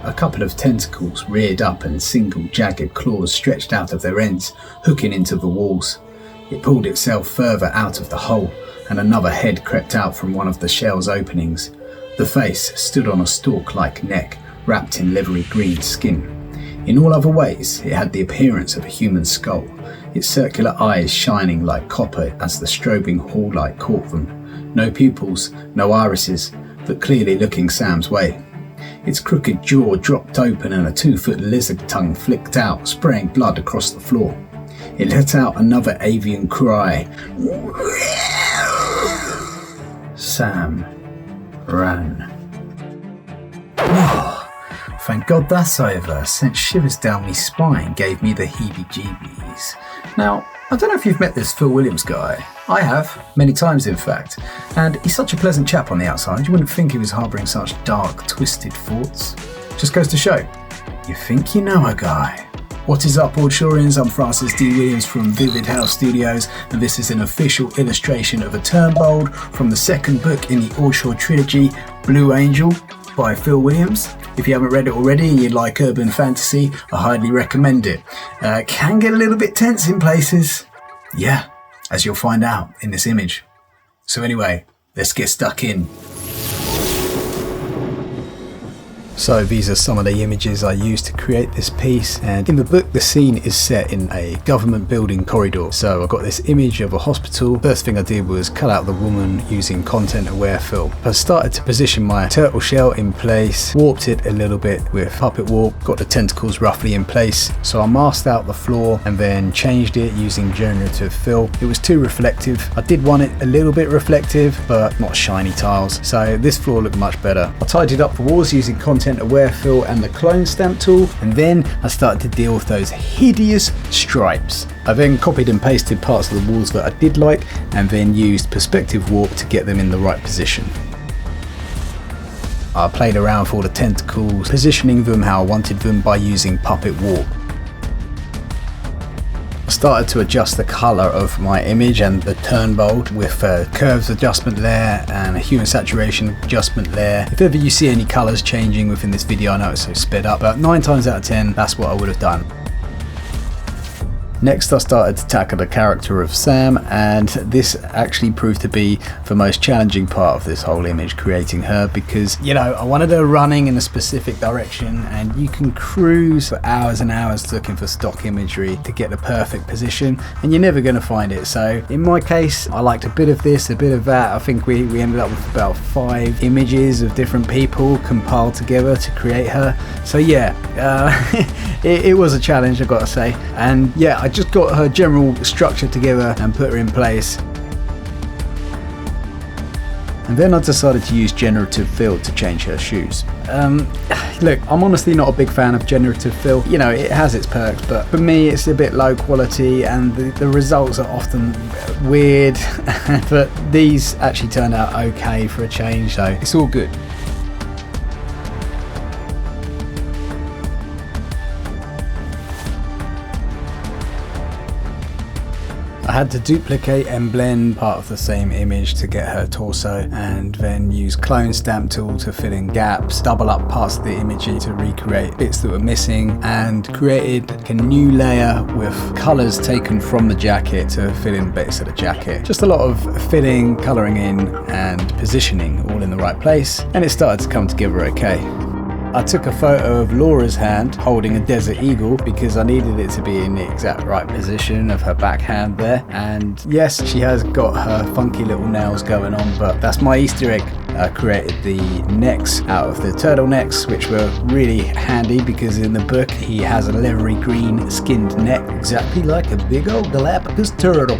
a couple of tentacles reared up and single jagged claws stretched out of their ends, hooking into the walls. It pulled itself further out of the hole, and another head crept out from one of the shell's openings. The face stood on a stalk-like neck, wrapped in livery green skin. In all other ways, it had the appearance of a human skull, its circular eyes shining like copper as the strobing hall light caught them. No pupils, no irises, but clearly looking Sam's way. Its crooked jaw dropped open and a 2-foot lizard tongue flicked out, spraying blood across the floor. It let out another avian cry. Sam ran. Thank God that's over. Sent shivers down me spine, gave me the heebie-jeebies. Now, I don't know if you've met this Phil Williams guy. I have, many times in fact, and he's such a pleasant chap on the outside, you wouldn't think he was harbouring such dark, twisted thoughts. Just goes to show, you think you know a guy. What is up, Ordshawrians? I'm Francis D. Williams from Vivid House Studios, and this is an official illustration of a TURNBOLD from the second book in the Ordshaw trilogy, Blue Angel, by Phil Williams. If you haven't read it already and you like urban fantasy, I highly recommend it. Can get a little bit tense in places. Yeah, as you'll find out in this image. So anyway, let's get stuck in. So these are some of the images I used to create this piece, and in the book the scene is set in a government building corridor. So I got this image of a hospital. First thing I did was cut out the woman using content aware fill. I started to position my turtle shell in place, warped it a little bit with puppet warp, got the tentacles roughly in place. So I masked out the floor and then changed it using generative fill. It was too reflective. I did want it a little bit reflective, but not shiny tiles. So this floor looked much better. I tidied up the walls using content aware fill and the clone stamp tool, and then I started to deal with those hideous stripes. I then copied and pasted parts of the walls that I did like, and then used perspective warp to get them in the right position. I played around with all the tentacles, positioning them how I wanted them by using puppet warp. Started to adjust the color of my image and the TURNBOLD with a curves adjustment layer and a hue and saturation adjustment layer. If ever you see any colors changing within this video, I know it's so sped up, but 9 times out of 10 that's what I would have done. Next I started to tackle the character of Sam, and this actually proved to be the most challenging part of this whole image, creating her, because, you know, I wanted her running in a specific direction, and you can cruise for hours and hours looking for stock imagery to get the perfect position, and you're never going to find it. So in my case, I liked a bit of this, a bit of that. I think we ended up with about 5 images of different people compiled together to create her. So yeah, it was a challenge, I've got to say. And yeah, I just got her general structure together and put her in place. And then I decided to use generative fill to change her shoes. Look, I'm honestly not a big fan of generative fill. You know, it has its perks, but for me it's a bit low quality and the results are often weird. But these actually turned out okay for a change, so it's all good. I had to duplicate and blend part of the same image to get her torso, and then use clone stamp tool to fill in gaps, double up parts of the image to recreate bits that were missing, and created a new layer with colours taken from the jacket to fill in bits of the jacket. Just a lot of filling, colouring in and positioning all in the right place, and it started to come together okay. I took a photo of Laura's hand holding a desert eagle because I needed it to be in the exact right position of her backhand there. And yes, she has got her funky little nails going on, but that's my Easter egg. I created the necks out of the turtlenecks, which were really handy because in the book he has a livery green skinned neck, exactly like a big old Galapagos turtle.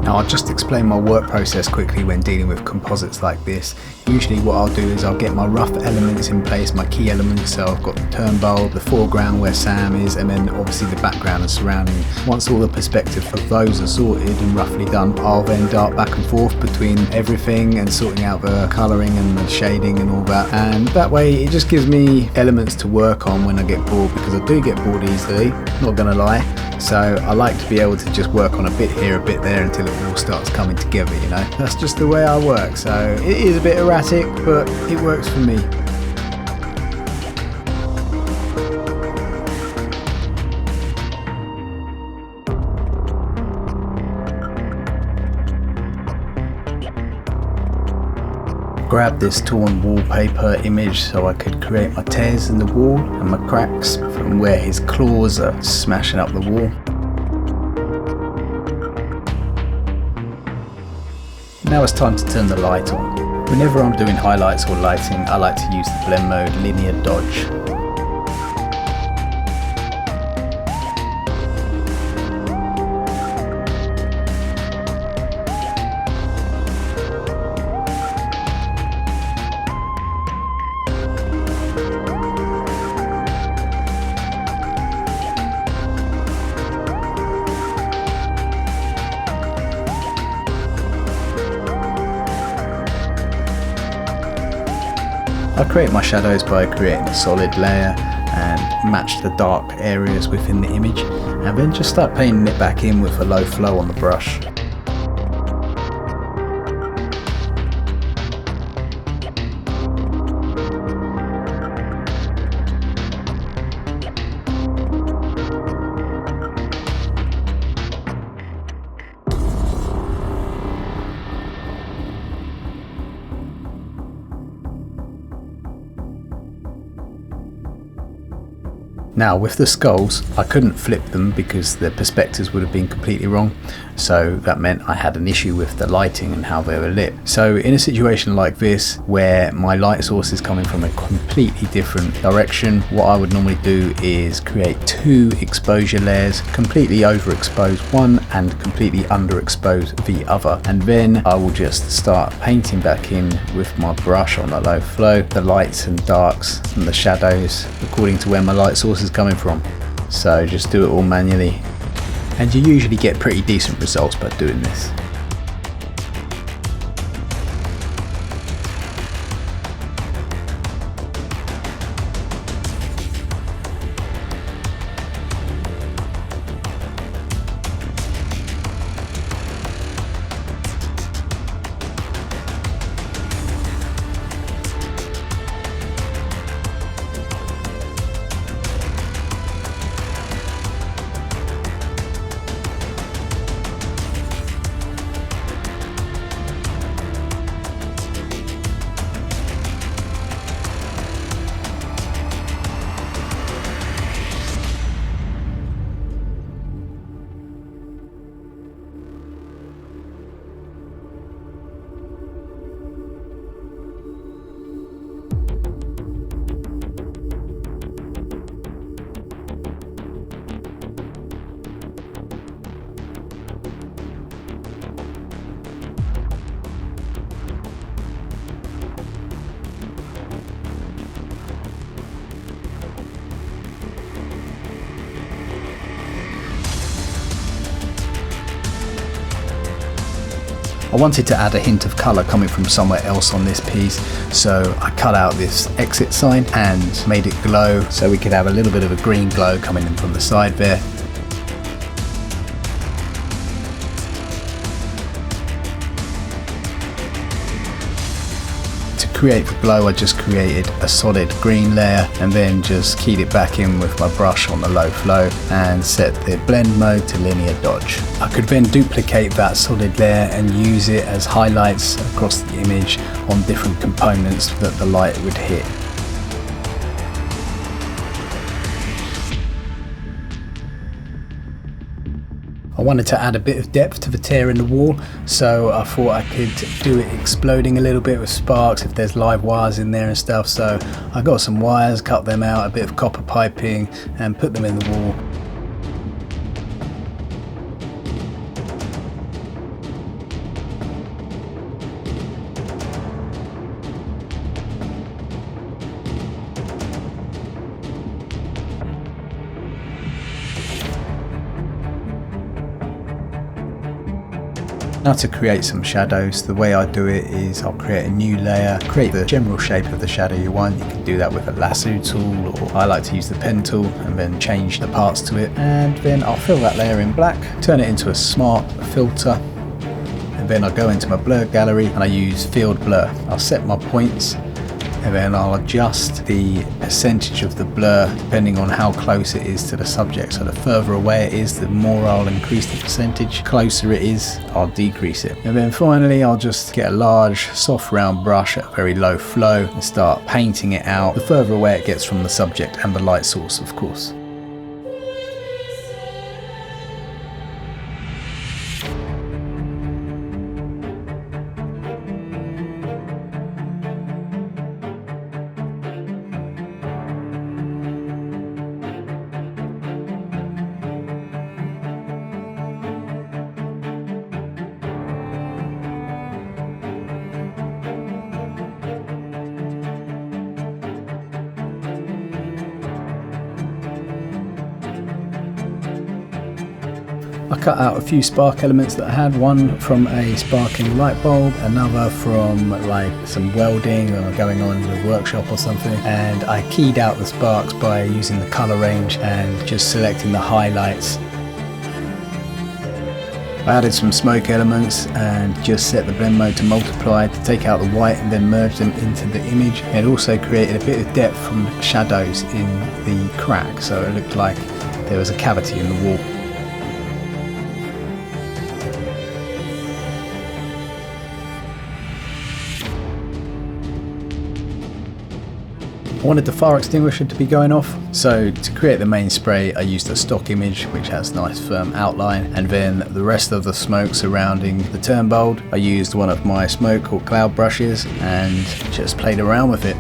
Now I'll just explain my work process quickly when dealing with composites like this. Usually what I'll do is I'll get my rough elements in place, my key elements, so I've got the TURNBOLD, the foreground where Sam is, and then obviously the background and surrounding. Once all the perspective of those are sorted and roughly done, I'll then dart back and forth between everything and sorting out the colouring and the shading and all that. And that way it just gives me elements to work on when I get bored, because I do get bored easily, not gonna lie. So I like to be able to just work on a bit here, a bit there until it all starts coming together, you know. That's just the way I work. So it is a bit erratic, but it works for me. grabbed this torn wallpaper image so I could create my tears in the wall and my cracks from where his claws are smashing up the wall. Now it's time to turn the light on. Whenever I'm doing highlights or lighting, I like to use the blend mode linear dodge. I create my shadows by creating a solid layer and match the dark areas within the image, and then just start painting it back in with a low flow on the brush. Now with the skulls, I couldn't flip them because the perspectives would have been completely wrong, so that meant I had an issue with the lighting and how they were lit. So in a situation like this, where my light source is coming from a completely different direction, what I would normally do is create two exposure layers, completely overexpose one and completely underexpose the other, and then I will just start painting back in with my brush on a low flow, the lights and darks and the shadows according to where my light source is coming from. So just do it all manually, and you usually get pretty decent results by doing this. I wanted to add a hint of colour coming from somewhere else on this piece, so I cut out this exit sign and made it glow so we could have a little bit of a green glow coming in from the side there. To create the glow, I just created a solid green layer and then just keyed it back in with my brush on the low flow and set the blend mode to linear dodge. I could then duplicate that solid layer and use it as highlights across the image on different components that the light would hit. I wanted to add a bit of depth to the tear in the wall, so I thought I could do it exploding a little bit with sparks if there's live wires in there and stuff. So I got some wires, cut them out, a bit of copper piping and put them in the wall. Now to create some shadows, the way I do it is I'll create a new layer, create the general shape of the shadow you want. You can do that with a lasso tool, or I like to use the pen tool and then change the parts to it. And then I'll fill that layer in black, turn it into a smart filter, and then I'll go into my blur gallery and I use field blur. I'll set my points and then I'll adjust the percentage of the blur depending on how close it is to the subject. So the further away it is, the more I'll increase the percentage. Closer it is, I'll decrease it. And then finally I'll just get a large soft round brush at a very low flow and start painting it out the further away it gets from the subject and the light source, of course. I cut out a few spark elements that I had, one from a sparking light bulb, another from like some welding or going on in a workshop or something, and I keyed out the sparks by using the color range and just selecting the highlights. I added some smoke elements and just set the blend mode to multiply to take out the white and then merge them into the image. It also created a bit of depth from shadows in the crack, so it looked like there was a cavity in the wall. I wanted the fire extinguisher to be going off, so to create the main spray I used a stock image which has nice firm outline, and then the rest of the smoke surrounding the TURNBOLD I used one of my smoke or cloud brushes and just played around with it.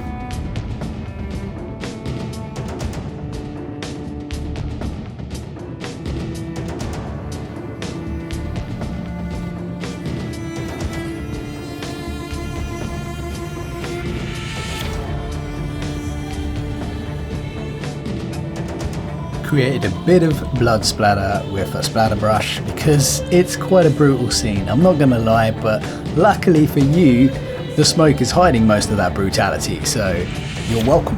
Created a bit of blood splatter with a splatter brush because it's quite a brutal scene, I'm not gonna lie, but luckily for you the smoke is hiding most of that brutality, so you're welcome.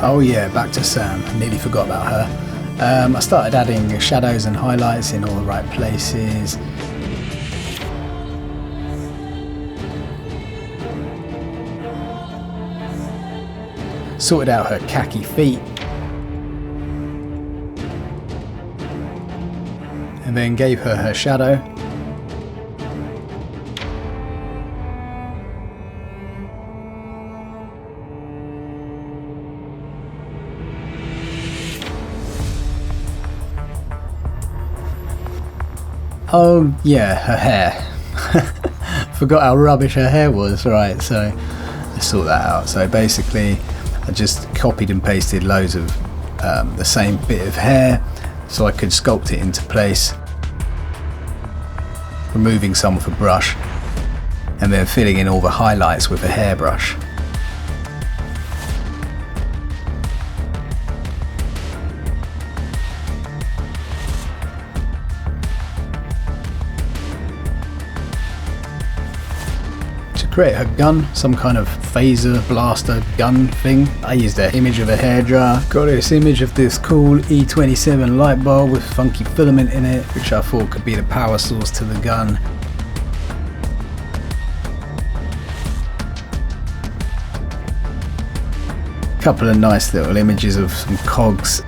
Oh yeah, back to Sam, I nearly forgot about her. I started adding shadows and highlights in all the right places. Sorted out her khaki feet, and then gave her her shadow. Oh yeah, her hair. Forgot how rubbish her hair was, right, so let's sort that out. So basically I just copied and pasted loads of the same bit of hair so I could sculpt it into place, removing some with a brush and then filling in all the highlights with a hairbrush. Create her gun, some kind of phaser blaster gun thing. I used an image of a hairdryer. Got this image of this cool E27 light bulb with funky filament in it, which I thought could be the power source to the gun. Couple of nice little images of some cogs.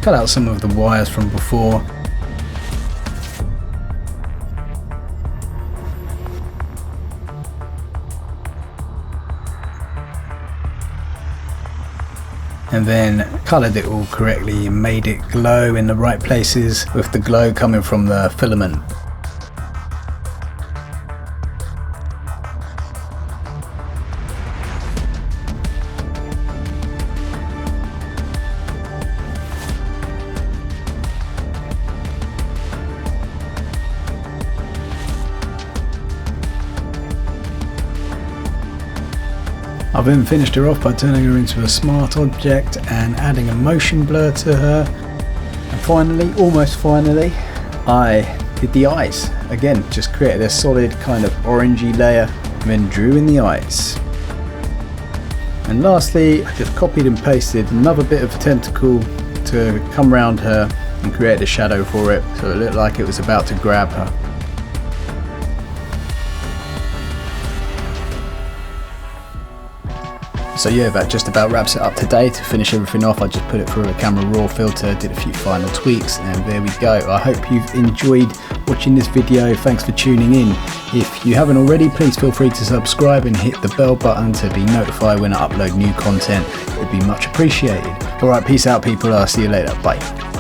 Cut out some of the wires from before. And then coloured it all correctly and made it glow in the right places with the glow coming from the filament. I then finished her off by turning her into a smart object and adding a motion blur to her. And finally, almost finally, I did the eyes. Again, just created a solid kind of orangey layer and then drew in the eyes. And lastly, I just copied and pasted another bit of tentacle to come around her and created a shadow for it so it looked like it was about to grab her. So yeah, that just about wraps it up today. To finish everything off, I just put it through a camera raw filter, did a few final tweaks, and there we go. I hope you've enjoyed watching this video. Thanks for tuning in. If you haven't already, please feel free to subscribe and hit the bell button to be notified when I upload new content. It'd be much appreciated. Alright, peace out people, I'll see you later, bye.